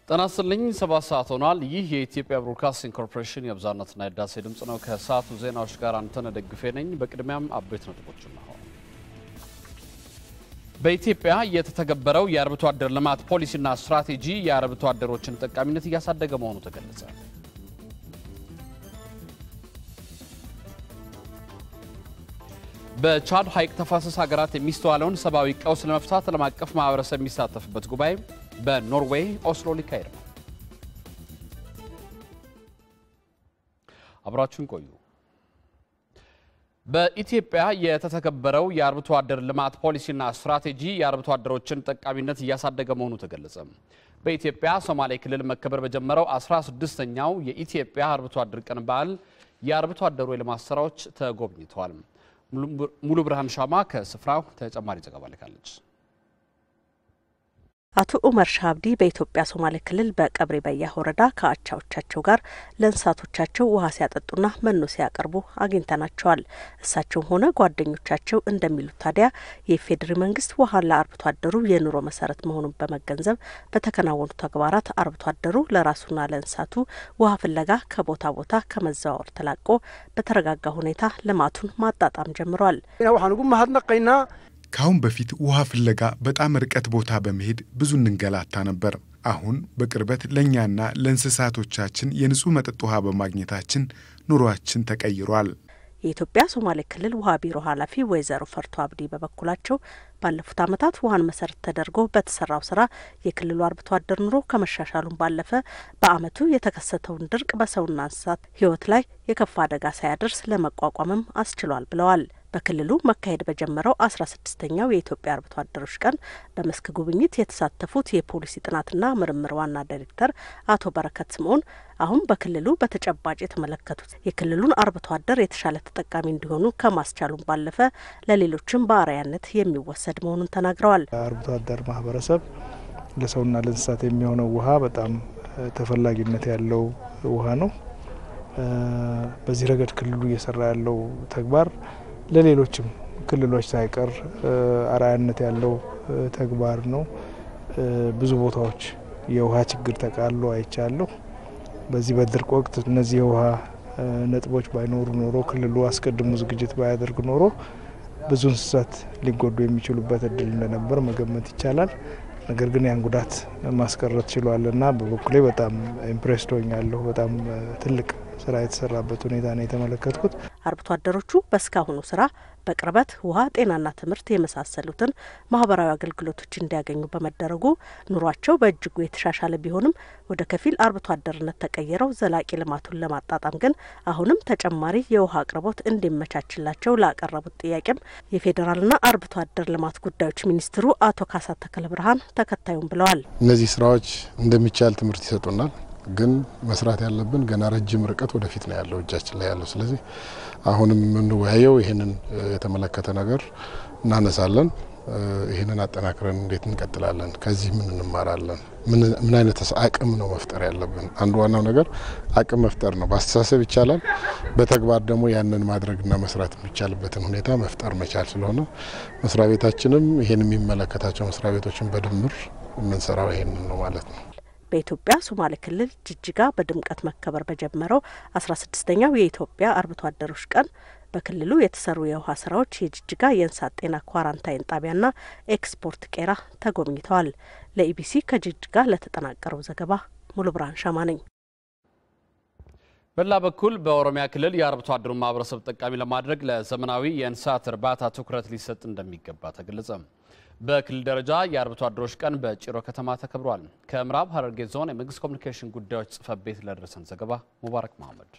ተናስልኝ 7 ሰዓት ሆኗል። ይህ የኢትዮጵያ ብሮድካስቲንግ ኮርፖሬሽን የብዛነትና የዳሴ ድምጽ ነው። ከሰዓቱ ዜናዎች ጋር አንተነህ ደግፌ ነኝ። በቅድሚያም አበይት ነጥቦች ነው። በኢትዮጵያ የተተገበረው የአርብቶ አደር ልማት ፖሊሲና ስትራቴጂ የአርብቶ አደሮችን ተጠቃሚነት እያሳደገ መሆኑ ተገለጸ። በቻድ ሐይቅ ተፋሰስ ሀገራት የሚስተዋለውን ሰብአዊ ቀውስ ለመፍታት ዓለም አቀፍ ማህበረሰብ የሚሳተፍበት ጉባኤ በኖርዌይ ኦስሎ ሊካሄድ ነው። አብራችሁን ቆዩ። በኢትዮጵያ የተተገበረው የአርብቶ አደር ልማት ፖሊሲና ስትራቴጂ የአርብቶ አደሮችን ተጠቃሚነት እያሳደገ መሆኑ ተገለጸ። በኢትዮጵያ ሶማሌ ክልል መከበር በጀመረው 16ኛው የኢትዮጵያ አርብቶ አደር ቀን በዓል የአርብቶ አደሩ የልማት ስራዎች ተጎብኝተዋል። ሙሉ ብርሃን ሻማ ከስፍራው ተጨማሪ ዘገባ ልካለች። አቶ ኡመር ሻብዲ በኢትዮጵያ ሶማሌ ክልል በቀብሪ በያ ወረዳ ከአቻዎቻቸው ጋር ለእንስሳቶቻቸው ውሃ ሲያጠጡና መኖ ሲያቀርቡ አግኝተናቸዋል። እሳቸውም ሆነ ጓደኞቻቸው እንደሚሉት ታዲያ የፌዴሪ መንግስት ውሃ ለአርብቶ አደሩ የኑሮ መሰረት መሆኑን በመገንዘብ በተከናወኑ ተግባራት አርብቶ አደሩ ለራሱና ለእንስሳቱ ውሃ ፍለጋ ከቦታ ቦታ ከመዘዋወር ተላቆ በተረጋጋ ሁኔታ ልማቱን ማጣጣም ጀምሯል። ካሁን በፊት ውሃ ፍለጋ በጣም ርቀት ቦታ በመሄድ ብዙ እንንገላታ ነበር። አሁን በቅርበት ለኛና ለእንስሳቶቻችን የንጹህ መጠጥ ውሃ በማግኘታችን ኑሮአችን ተቀይሯል። የኢትዮጵያ ሶማሌ ክልል ውሃ ቢሮ ኃላፊ ወይዘሮ ፈርቶ አብዲ በበኩላቸው ባለፉት ዓመታት ውሃን መሰረት ተደርጎ በተሰራው ስራ የክልሉ አርብቶ አደር ኑሮ ከመሻሻሉን ባለፈ በአመቱ የተከሰተውን ድርቅ በሰውና እንስሳት ህይወት ላይ የከፋ አደጋ ሳያደርስ ለመቋቋምም አስችሏል ብለዋል። በክልሉ መካሄድ በጀመረው 16ኛው የኢትዮጵያ አርብቶ አደሮች ቀን በመስክ ጉብኝት የተሳተፉት የፖሊሲ ጥናትና ምርምር ዋና ዳይሬክተር አቶ በረከት ስምኦን አሁን በክልሉ በተጨባጭ የተመለከቱት የክልሉን አርብቶ አደር የተሻለ ተጠቃሚ እንዲሆኑ ከማስቻሉን ባለፈ ለሌሎችም በአርአያነት የሚወሰድ መሆኑን ተናግረዋል። አርብቶ አደር ማህበረሰብ ለሰውና ለእንስሳት የሚሆነው ውሃ በጣም ተፈላጊነት ያለው ውሃ ነው። በዚህ ረገድ ክልሉ እየሰራ ያለው ተግባር ለሌሎችም ክልሎች ሳይቀር አርአያነት ያለው ተግባር ነው። ብዙ ቦታዎች የውሃ ችግር ተቃሎ አይቻለሁ። በዚህ በድርቅ ወቅት እነዚህ የውሃ ነጥቦች ባይኖሩ ኖሮ ክልሉ አስቀድሞ ዝግጅት ባያደርግ ኖሮ ብዙ እንስሳት ሊጎዱ የሚችሉበት እድል እንደነበር መገመት ይቻላል። ነገር ግን ያን ጉዳት ማስቀረት ችሏልና በበኩሌ በጣም ኢምፕሬስድ ሆኛለሁ። በጣም ትልቅ ስራ የተሰራበት ሁኔታ ነው የተመለከትኩት። አርብቶ አደሮቹ በስካሁኑ ስራ በቅርበት ውሃ፣ ጤናና ትምህርት የመሳሰሉትን ማህበራዊ አገልግሎቶች እንዲያገኙ በመደረጉ ኑሯቸው በእጅጉ የተሻሻለ ቢሆንም ወደ ከፊል አርብቶ አደርነት ተቀየረው ዘላቂ ልማቱን ለማጣጣም ግን አሁንም ተጨማሪ የውሃ አቅርቦት እንዲመቻችላቸው ላቀረቡት ጥያቄም የፌዴራልና አርብቶ አደር ልማት ጉዳዮች ሚኒስትሩ አቶ ካሳ ተክለ ብርሃን ተከታዩን ብለዋል። እነዚህ ስራዎች እንደሚቻል ትምህርት ይሰጡናል። ግን መስራት ያለብን ገና ረጅም ርቀት ወደፊት ነው ያለው እጃችን ላይ ያለው። ስለዚህ አሁንም የምንወያየው ይሄንን የተመለከተ ነገር እናነሳለን። ይሄንን አጠናክረን እንዴት እንቀጥላለን፣ ከዚህ ምን እንማራለን፣ ምን አይነት አቅም ነው መፍጠር ያለብን። አንዱ ዋናው ነገር አቅም መፍጠር ነው። በአስተሳሰብ ይቻላል፣ በተግባር ደግሞ ያንን ማድረግና መስራት የሚቻልበትን ሁኔታ መፍጠር መቻል ስለሆነ መስሪያ ቤታችንም ይሄን የሚመለከታቸው መስሪያ ቤቶችን በድምር የምንሰራው ይሄንን ነው ማለት ነው። በኢትዮጵያ ሶማሌ ክልል ጅጅጋ በድምቀት መከበር በጀመረው 16ኛው የኢትዮጵያ አርብቶ አደሮች ቀን በክልሉ የተሰሩ የውሃ ስራዎች የጅጅጋ የእንስሳት ጤና ኳራንታይን ጣቢያና ኤክስፖርት ቄራ ተጎብኝተዋል። ለኢቢሲ ከጅጅጋ ለተጠናቀረው ዘገባ ሙሉ ብርሃን ሻማ ነኝ። በላ በኩል በኦሮሚያ ክልል የአርብቶ አደሩ ማህበረሰብ ተጠቃሚ ለማድረግ ለዘመናዊ የእንስሳት እርባታ ትኩረት ሊሰጥ እንደሚገባ ተገለጸ። በክልል ደረጃ የአርብቶ አደሮች ቀን በጭሮ ከተማ ተከብሯል። ከምዕራብ ሐረርጌ ዞን የመንግስት ኮሚኒኬሽን ጉዳዮች ጽሕፈት ቤት ለደረሰን ዘገባ ሙባረክ መሐመድ።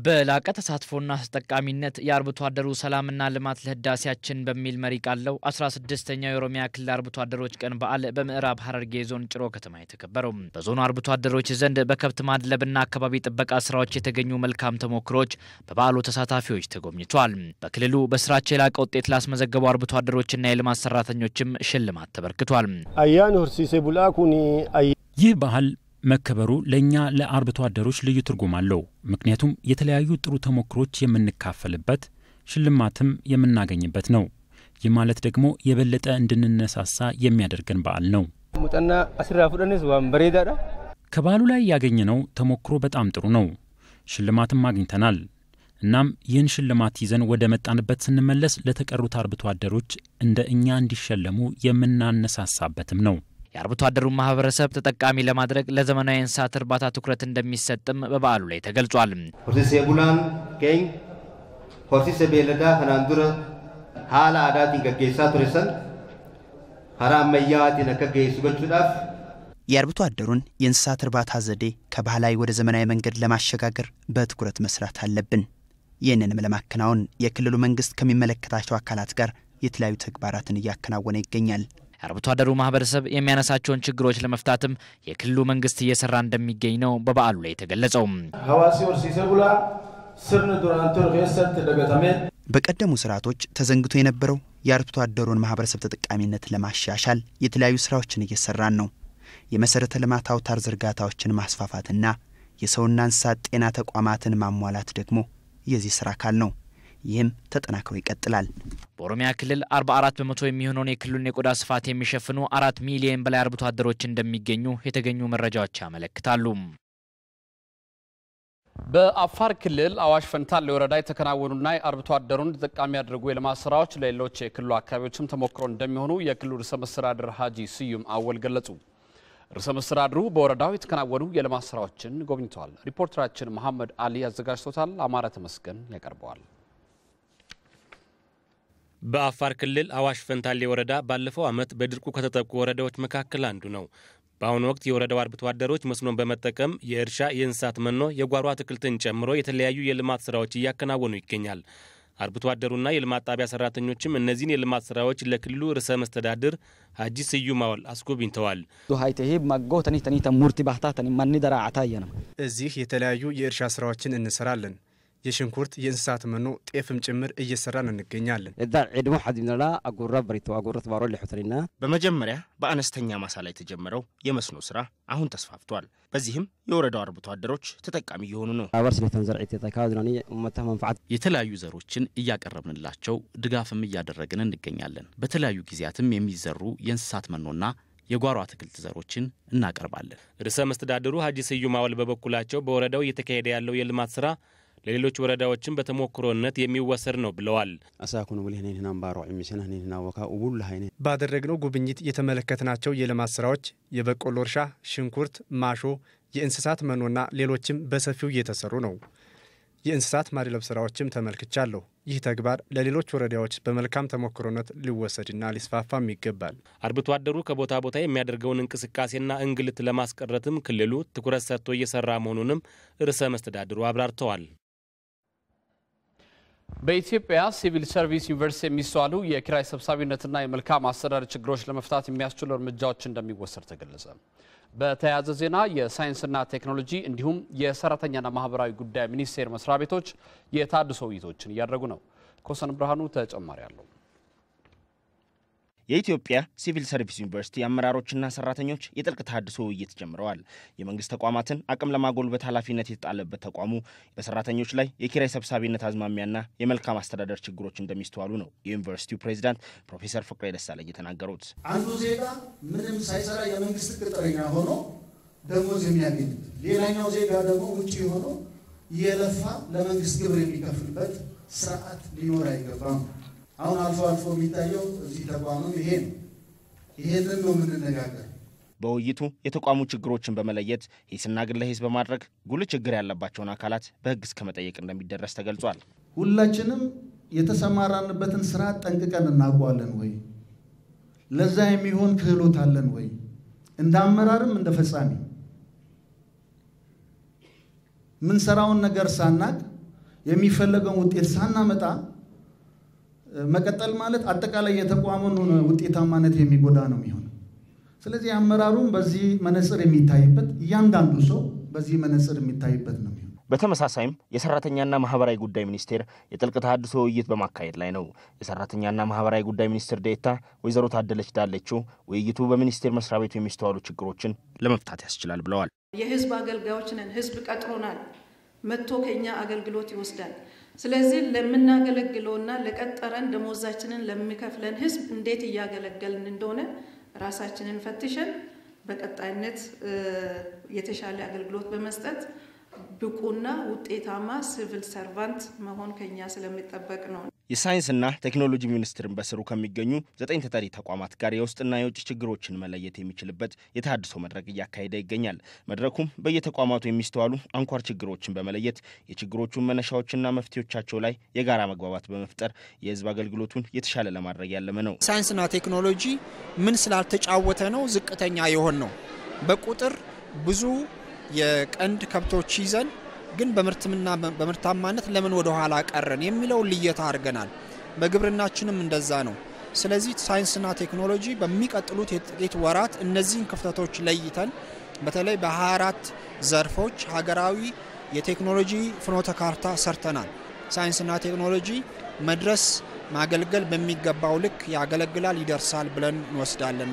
በላቀ ተሳትፎና ተጠቃሚነት የአርብቶ አደሩ ሰላምና ልማት ለህዳሴያችን በሚል መሪ ቃለው 16ኛው የኦሮሚያ ክልል አርብቶ አደሮች ቀን በዓል በምዕራብ ሐረርጌ ዞን ጭሮ ከተማ የተከበረው በዞኑ አርብቶ አደሮች ዘንድ በከብት ማድለብና አካባቢ ጥበቃ ስራዎች የተገኙ መልካም ተሞክሮች በበዓሉ ተሳታፊዎች ተጎብኝቷል። በክልሉ በስራቸው የላቀ ውጤት ላስመዘገቡ አርብቶ አደሮችና የልማት ሰራተኞችም ሽልማት ተበርክቷል። አያን ሆርሲሴ ቡላኩኒ ይህ ባህል መከበሩ ለኛ ለአርብቶ አደሮች ልዩ ትርጉም አለው። ምክንያቱም የተለያዩ ጥሩ ተሞክሮች የምንካፈልበት ሽልማትም የምናገኝበት ነው። ይህ ማለት ደግሞ የበለጠ እንድንነሳሳ የሚያደርገን በዓል ነው። ሙጠና አስራ ፉደንስ ዋን በሬዳዳ ከበዓሉ ላይ ያገኘነው ተሞክሮ በጣም ጥሩ ነው። ሽልማትም አግኝተናል። እናም ይህን ሽልማት ይዘን ወደ መጣንበት ስንመለስ ለተቀሩት አርብቶ አደሮች እንደ እኛ እንዲሸለሙ የምናነሳሳበትም ነው። የአርብቶ አደሩ ማህበረሰብ ተጠቃሚ ለማድረግ ለዘመናዊ እንስሳት እርባታ ትኩረት እንደሚሰጥም በበዓሉ ላይ ተገልጿል። ሆርሲሴ ቡላን ኬኝ ሆርሲሴ ቤለዳ ከናንዱረ ሀላ አዳቲን ገጌሳ ቱሬሰን ሀራ አመያዋቲን ከገይሱ ገቹዳፍ የአርብቶ አደሩን የእንስሳት እርባታ ዘዴ ከባህላዊ ወደ ዘመናዊ መንገድ ለማሸጋገር በትኩረት መስራት አለብን። ይህንንም ለማከናወን የክልሉ መንግስት ከሚመለከታቸው አካላት ጋር የተለያዩ ተግባራትን እያከናወነ ይገኛል። የአርብቶ አደሩ ማህበረሰብ የሚያነሳቸውን ችግሮች ለመፍታትም የክልሉ መንግስት እየሰራ እንደሚገኝ ነው በበዓሉ ላይ የተገለጸው። ሐዋሲ ሆርሲሴ ቡላ ስርን ዱራንቶር ገሰት ደገተሜ በቀደሙ ስርዓቶች ተዘንግቶ የነበረው የአርብቶ አደሩን ማህበረሰብ ተጠቃሚነት ለማሻሻል የተለያዩ ስራዎችን እየሰራን ነው። የመሰረተ ልማት አውታር ዝርጋታዎችን ማስፋፋትና የሰውና እንስሳት ጤና ተቋማትን ማሟላት ደግሞ የዚህ ስራ አካል ነው። ይህም ተጠናክሮ ይቀጥላል። በኦሮሚያ ክልል 44% የሚሆነውን የክልሉን የቆዳ ስፋት የሚሸፍኑ 4 ሚሊዮን በላይ አርብቶ አደሮች እንደሚገኙ የተገኙ መረጃዎች ያመለክታሉ። በአፋር ክልል አዋሽ ፈንታሌ ወረዳ የተከናወኑና የአርብቶ አደሩን ተጠቃሚ ያደረጉ የልማት ስራዎች ለሌሎች የክልሉ አካባቢዎችም ተሞክሮ እንደሚሆኑ የክልሉ ርዕሰ መስተዳድር ሀጂ ስዩም አወል ገለጹ። ርዕሰ መስተዳድሩ በወረዳው የተከናወኑ የልማት ስራዎችን ጎብኝተዋል። ሪፖርተራችን መሐመድ አሊ አዘጋጅቶታል። አማራ ተመስገን ያቀርበዋል። በአፋር ክልል አዋሽ ፈንታሌ ወረዳ ባለፈው ዓመት በድርቁ ከተጠቁ ወረዳዎች መካከል አንዱ ነው። በአሁኑ ወቅት የወረዳው አርብቶ አደሮች መስኖን በመጠቀም የእርሻ፣ የእንስሳት መኖ፣ የጓሮ አትክልትን ጨምሮ የተለያዩ የልማት ስራዎች እያከናወኑ ይገኛል። አርብቶ አደሩና የልማት ጣቢያ ሰራተኞችም እነዚህን የልማት ስራዎች ለክልሉ ርዕሰ መስተዳድር ሀጂ ስዩም አወል አስጎብኝተዋል። እዚህ የተለያዩ የእርሻ ስራዎችን እንሰራለን። የሽንኩርት፣ የእንስሳት መኖ፣ ጤፍም ጭምር እየሰራን እንገኛለን። በመጀመሪያ በአነስተኛ ማሳ ላይ የተጀመረው የመስኖ ስራ አሁን ተስፋፍቷል። በዚህም የወረዳው አርብቶ አደሮች ተጠቃሚ እየሆኑ ነው። የተለያዩ ዘሮችን እያቀረብንላቸው ድጋፍም እያደረግን እንገኛለን። በተለያዩ ጊዜያትም የሚዘሩ የእንስሳት መኖና የጓሮ አትክልት ዘሮችን እናቀርባለን። ርዕሰ መስተዳድሩ ሀጂ ስዩም አወል በበኩላቸው በወረዳው እየተካሄደ ያለው የልማት ስራ ለሌሎች ወረዳዎችን በተሞክሮነት የሚወሰድ ነው ብለዋል። ባደረግነው ጉብኝት የተመለከትናቸው የልማት ስራዎች የበቆሎ እርሻ፣ ሽንኩርት፣ ማሾ፣ የእንስሳት መኖና ሌሎችም በሰፊው እየተሰሩ ነው። የእንስሳት ማድለብ ስራዎችም ተመልክቻለሁ። ይህ ተግባር ለሌሎች ወረዳዎች በመልካም ተሞክሮነት ሊወሰድና ሊስፋፋም ይገባል። አርብቶ አደሩ ከቦታ ቦታ የሚያደርገውን እንቅስቃሴና እንግልት ለማስቀረትም ክልሉ ትኩረት ሰጥቶ እየሰራ መሆኑንም ርዕሰ መስተዳድሩ አብራርተዋል። በኢትዮጵያ ሲቪል ሰርቪስ ዩኒቨርሲቲ የሚስተዋሉ የኪራይ ሰብሳቢነትና የመልካም አስተዳደር ችግሮች ለመፍታት የሚያስችሉ እርምጃዎች እንደሚወሰድ ተገለጸ። በተያያዘ ዜና የሳይንስና ቴክኖሎጂ እንዲሁም የሰራተኛና ማህበራዊ ጉዳይ ሚኒስቴር መስሪያ ቤቶች የታድሶ ውይይቶችን እያደረጉ ነው። ኮሰን ብርሃኑ ተጨማሪ አለው። የኢትዮጵያ ሲቪል ሰርቪስ ዩኒቨርሲቲ አመራሮችና ሰራተኞች የጥልቅ ተሃድሶ ውይይት ጀምረዋል። የመንግስት ተቋማትን አቅም ለማጎልበት ኃላፊነት የተጣለበት ተቋሙ በሰራተኞች ላይ የኪራይ ሰብሳቢነት አዝማሚያና የመልካም አስተዳደር ችግሮች እንደሚስተዋሉ ነው የዩኒቨርሲቲው ፕሬዝዳንት ፕሮፌሰር ፍቅሬ ደሳለኝ የተናገሩት። አንዱ ዜጋ ምንም ሳይሰራ የመንግስት ቅጥረኛ ሆኖ ደሞዝ የሚያገኝ፣ ሌላኛው ዜጋ ደግሞ ውጪ ሆኖ የለፋ ለመንግስት ግብር የሚከፍልበት ስርዓት ሊኖር አይገባም። አሁን አልፎ አልፎ የሚታየው እዚህ ተቋምም ይሄ ነው። ይሄንን ነው የምንነጋገር። በውይይቱ የተቋሙ ችግሮችን በመለየት ሂስና ግለ ሂስ በማድረግ ጉልህ ችግር ያለባቸውን አካላት በህግ እስከ መጠየቅ እንደሚደረስ ተገልጿል። ሁላችንም የተሰማራንበትን ስራ ጠንቅቀን እናውቀዋለን ወይ? ለዛ የሚሆን ክህሎት አለን ወይ? እንደ አመራርም እንደ ፈጻሚ ምን ሰራውን ነገር ሳናቅ የሚፈለገውን ውጤት ሳናመጣ መቀጠል ማለት አጠቃላይ የተቋሙን ውጤታማነት የሚጎዳ ነው የሚሆነው። ስለዚህ አመራሩም በዚህ መነጽር የሚታይበት፣ እያንዳንዱ ሰው በዚህ መነጽር የሚታይበት ነው የሚሆነው። በተመሳሳይም የሰራተኛና ማህበራዊ ጉዳይ ሚኒስቴር የጥልቅ ተሃድሶ ውይይት በማካሄድ ላይ ነው። የሰራተኛና ማህበራዊ ጉዳይ ሚኒስትር ዴኤታ ወይዘሮ ታደለች ዳለችው ውይይቱ በሚኒስቴር መስሪያ ቤቱ የሚስተዋሉ ችግሮችን ለመፍታት ያስችላል ብለዋል። የህዝብ አገልጋዮች ነን፣ ህዝብ ቀጥሮናል፣ መጥቶ ከኛ አገልግሎት ይወስዳል። ስለዚህ ለምናገለግለውና ለቀጠረን ደሞዛችንን ለሚከፍለን ህዝብ እንዴት እያገለገልን እንደሆነ ራሳችንን ፈትሸን በቀጣይነት የተሻለ አገልግሎት በመስጠት ብቁና ውጤታማ ሲቪል ሰርቫንት መሆን ከኛ ስለሚጠበቅ ነው። የሳይንስና ቴክኖሎጂ ሚኒስቴርን በስሩ ከሚገኙ 9 ተጠሪ ተቋማት ጋር የውስጥና የውጭ ችግሮችን መለየት የሚችልበት የተሃድሶ መድረክ እያካሄደ ይገኛል። መድረኩም በየተቋማቱ የሚስተዋሉ አንኳር ችግሮችን በመለየት የችግሮቹን መነሻዎችና መፍትሄዎቻቸው ላይ የጋራ መግባባት በመፍጠር የህዝብ አገልግሎቱን የተሻለ ለማድረግ ያለመ ነው። ሳይንስና ቴክኖሎጂ ምን ስላልተጫወተ ነው ዝቅተኛ የሆን ነው? በቁጥር ብዙ የቀንድ ከብቶች ይዘን ግን በምርታማነት ለምን ወደ ኋላ ቀረን የሚለው ልየታ አድርገናል። በግብርናችንም እንደዛ ነው። ስለዚህ ሳይንስና ቴክኖሎጂ በሚቀጥሉት የጥቂት ወራት እነዚህን ክፍተቶች ለይተን በተለይ በ24 ዘርፎች ሀገራዊ የቴክኖሎጂ ፍኖተ ካርታ ሰርተናል። ሳይንስና ቴክኖሎጂ መድረስ ማገልገል በሚገባው ልክ ያገለግላል፣ ይደርሳል ብለን እንወስዳለን።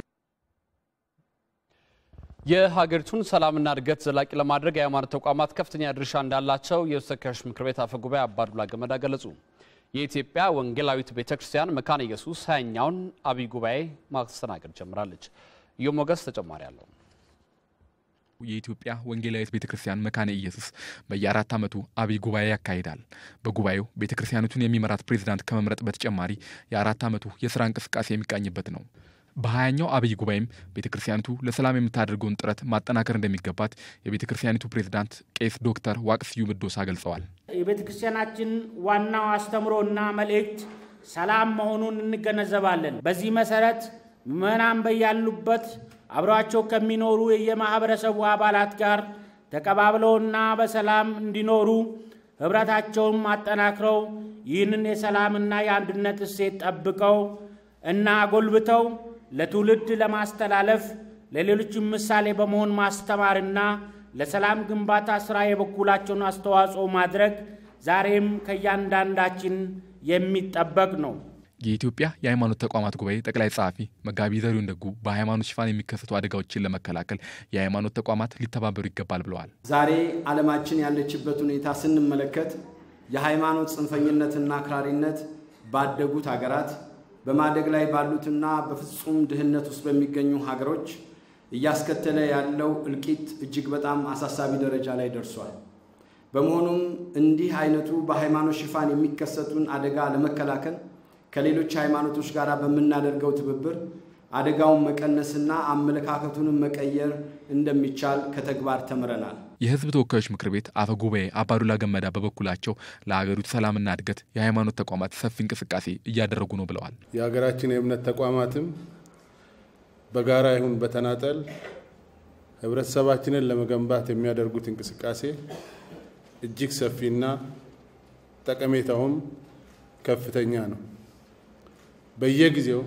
የሀገሪቱን ሰላምና እድገት ዘላቂ ለማድረግ የሃይማኖት ተቋማት ከፍተኛ ድርሻ እንዳላቸው የተወካዮች ምክር ቤት አፈ ጉባኤ አባዱላ ገመዳ ገለጹ። የኢትዮጵያ ወንጌላዊት ቤተክርስቲያን መካነ ኢየሱስ 20ኛውን አብይ ጉባኤ ማስተናገድ ጀምራለች። ዮሞገስ ተጨማሪ አለው። የኢትዮጵያ ወንጌላዊት ቤተክርስቲያን መካነ ኢየሱስ በየ4 ዓመቱ አብይ ጉባኤ ያካሂዳል። በጉባኤው ቤተክርስቲያኑን የሚመራት ፕሬዝዳንት ከመምረጥ በተጨማሪ የ4 ዓመቱ የሥራ እንቅስቃሴ የሚቃኝበት ነው። በ20ኛው አብይ ጉባኤም ቤተክርስቲያኒቱ ለሰላም የምታደርገውን ጥረት ማጠናከር እንደሚገባት የቤተክርስቲያኒቱ ፕሬዝዳንት ቄስ ዶክተር ዋቅስዩ ምዶሳ ገልጸዋል። የቤተክርስቲያናችን ዋናው አስተምሮና መልእክት ሰላም መሆኑን እንገነዘባለን። በዚህ መሰረት ምዕመናን በያሉበት አብረዋቸው ከሚኖሩ የማህበረሰቡ አባላት ጋር ተቀባብለውና በሰላም እንዲኖሩ ህብረታቸውን ማጠናክረው ይህንን የሰላምና የአንድነት እሴት ጠብቀው እና ጎልብተው ለትውልድ ለማስተላለፍ ለሌሎችም ምሳሌ በመሆን ማስተማርና ለሰላም ግንባታ ስራ የበኩላቸውን አስተዋጽኦ ማድረግ ዛሬም ከያንዳንዳችን የሚጠበቅ ነው። የኢትዮጵያ የሃይማኖት ተቋማት ጉባኤ ጠቅላይ ጸሐፊ መጋቢ ዘሪሁን ደጉ በሃይማኖት ሽፋን የሚከሰቱ አደጋዎችን ለመከላከል የሃይማኖት ተቋማት ሊተባበሩ ይገባል ብለዋል። ዛሬ ዓለማችን ያለችበት ሁኔታ ስንመለከት የሃይማኖት ጽንፈኝነትና አክራሪነት ባደጉት ሀገራት በማደግ ላይ ባሉትና በፍጹም ድህነት ውስጥ በሚገኙ ሀገሮች እያስከተለ ያለው እልቂት እጅግ በጣም አሳሳቢ ደረጃ ላይ ደርሷል። በመሆኑም እንዲህ አይነቱ በሃይማኖት ሽፋን የሚከሰቱን አደጋ ለመከላከል ከሌሎች ሃይማኖቶች ጋር በመናደርገው ትብብር አደጋውን መቀነስና አመለካከቱን መቀየር እንደሚቻል ከተግባር ተምረናል። የህዝብ ተወካዮች ምክር ቤት አፈ ጉባኤ አባዱላ ገመዳ በበኩላቸው ለሀገሪቱ ሰላምና እድገት የሃይማኖት ተቋማት ሰፊ እንቅስቃሴ እያደረጉ ነው ብለዋል። የሀገራችን የእምነት ተቋማትም በጋራ ይሁን በተናጠል ህብረተሰባችንን ለመገንባት የሚያደርጉት እንቅስቃሴ እጅግ ሰፊና ጠቀሜታውም ከፍተኛ ነው። በየጊዜው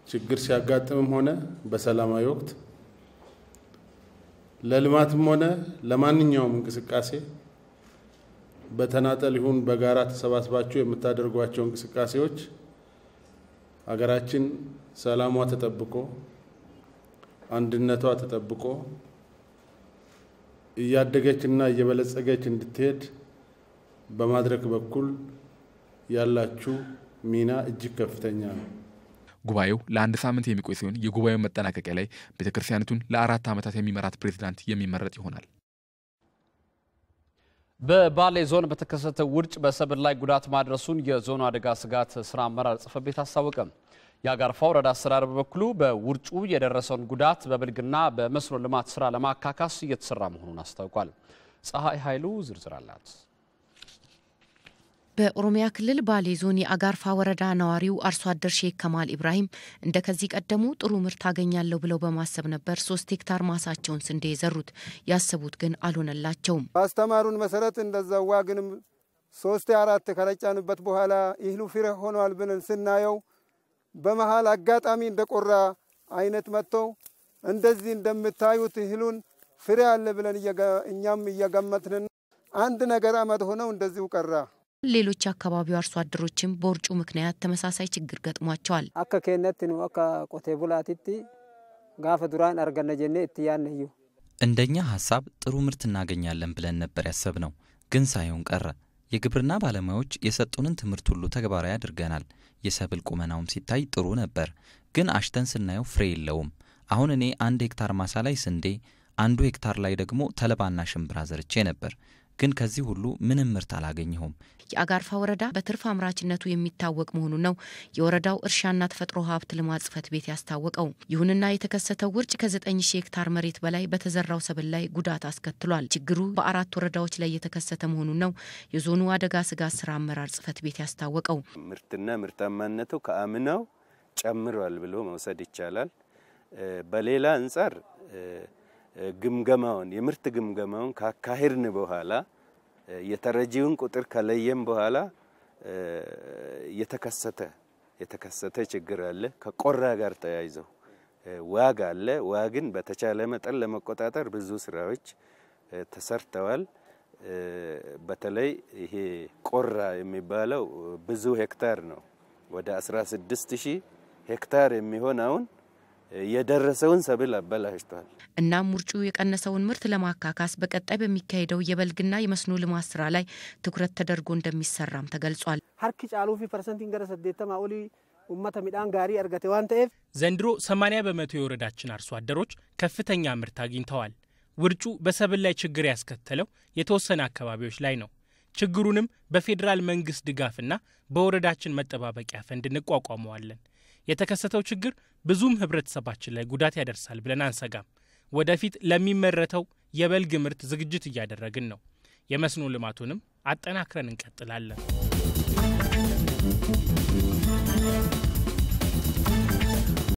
ችግር ሲያጋጥምም ሆነ በሰላማዊ ወቅት ለልማትም ሆነ ለማንኛውም እንቅስቃሴ በተናጠል ይሁን በጋራ ተሰባስባችሁ የምታደርጓቸው እንቅስቃሴዎች ሀገራችን ሰላሟ ተጠብቆ አንድነቷ ተጠብቆ እያደገችና እየበለጸገች እንድትሄድ በማድረግ በኩል ያላችሁ ሚና እጅግ ከፍተኛ ነው። ጉባኤው ለአንድ ሳምንት የሚቆይ ሲሆን የጉባኤው መጠናቀቂያ ላይ ቤተክርስቲያኒቱን ለ4 ዓመታት የሚመራት ፕሬዝዳንት የሚመረጥ ይሆናል። በባሌ ዞን በተከሰተ ውርጭ በሰብል ላይ ጉዳት ማድረሱን የዞኑ አደጋ ስጋት ስራ አመራር ጽሕፈት ቤት አስታወቀ። የአጋርፋ ወረዳ አስተዳደር በበኩሉ በውርጩ የደረሰውን ጉዳት በበልግና በመስኖ ልማት ስራ ለማካካስ እየተሰራ መሆኑን አስታውቋል። ፀሐይ ኃይሉ ዝርዝር አላት። በኦሮሚያ ክልል ባሌ ዞን የአጋርፋ ወረዳ ነዋሪው አርሶ አደር ሼክ ከማል ኢብራሂም እንደከዚህ ቀደሙ ጥሩ ምርት አገኛለሁ ብለው በማሰብ ነበር 3 ሄክታር ማሳቸውን ስንዴ የዘሩት። ያሰቡት ግን አልሆነላቸውም። ባስተማሩን መሰረት እንደዛው ዋግንም 3-4 ከረጫንበት በኋላ ይህሉ ፍሬ ሆኗል ብለን ስናየው በመሃል አጋጣሚ እንደቆራ አይነት መጥተው እንደዚህ እንደምታዩት ይህሉን ፍሬ አለ ብለን እኛም እየገመትን አንድ ነገር አመት ሆነው እንደዚሁ ቀራ። ሌሎች አካባቢው አርሶ አደሮችም በውርጩ ምክንያት ተመሳሳይ ችግር ገጥሟቸዋል። አከ ከነት ነው አከ ቆቴ ቡላቲቲ ጋፈ ዱራን አርገነ ጀነ እትያነዩ እንደኛ ሐሳብ ጥሩ ምርት እናገኛለን ብለን ነበር ያሰብነው፣ ግን ሳይሆን ቀረ። የግብርና ባለሙያዎች የሰጡንን ትምህርት ሁሉ ተግባራዊ አድርገናል። የሰብል ቁመናውም ሲታይ ጥሩ ነበር፣ ግን አሽተን ስናየው ፍሬ የለውም። አሁን እኔ 1 ሄክታር ማሳ ላይ ስንዴ፣ 1 ሄክታር ላይ ደግሞ ተልባና ሽምብራ ዘርቼ ነበር፣ ግን ከዚህ ሁሉ ምንም ምርት አላገኘሁም። የአጋርፋ ወረዳ በትርፍ አምራችነቱ የሚታወቅ መሆኑን ነው የወረዳው እርሻና ተፈጥሮ ሀብት ልማት ጽሕፈት ቤት ያስታወቀው። ይሁንና የተከሰተው ውርጭ ከ9000 ሄክታር መሬት በላይ በተዘራው ሰብል ላይ ጉዳት አስከትሏል። ችግሩ በ4 ወረዳዎች ላይ የተከሰተ መሆኑን ነው የዞኑ አደጋ ስጋት ስራ አመራር ጽሕፈት ቤት ያስታወቀው። ምርትና ምርታማነቱ ከአምናው ጨምሯል ብሎ መውሰድ ይቻላል። በሌላ አንፃር ግምገማውን የምርት ግምገማውን ካካሄድን በኋላ የተረጂውን ቁጥር ከለየም በኋላ የተከሰተ ችግር አለ። ከቆራ ጋር ተያይዞ ዋግ አለ። ዋግን በተቻለ መጠን ለመቆጣጠር ብዙ ስራዎች ተሰርተዋል። በተለይ ይሄ ቆራ የሚባለው ብዙ ሄክታር ነው። ወደ 16000 ሄክታር የሚሆነውን የደረሰውን ሰብል አበላሽቷል። እናም ውርጩ የቀነሰውን ምርት ለማካካስ በቀጣይ በሚካሄደው የበልግና የመስኖ ልማት ስራ ላይ ትኩረት ተደርጎ እንደሚሰራም ተገልጿል። ሀርኪ ጫሉፊ ፐርሰንቲን ገረ 8 ኡሊ ኡመተ ሚዳን ጋሪ አርገቴ ዋንተኤፍ ዘንድሮ 80% የወረዳችን አርሶ አደሮች ከፍተኛ ምርት አግኝተዋል። ውርጩ በሰብል ላይ ችግር ያስከተለው የተወሰነ አካባቢዎች ላይ ነው። ችግሩንም በፌዴራል መንግስት ድጋፍና በወረዳችን መጠባበቂያ ፈንድ እንቋቋመዋለን። የተከሰተው ችግር ብዙም ህብረተሰባችን ላይ ጉዳት ያደርሳል ብለን አንሰጋም። ወደፊት ለሚመረተው የበልግ ምርት ዝግጅት እያደረግን ነው። የመስኖ ልማቱንም አጠናክረን እንቀጥላለን።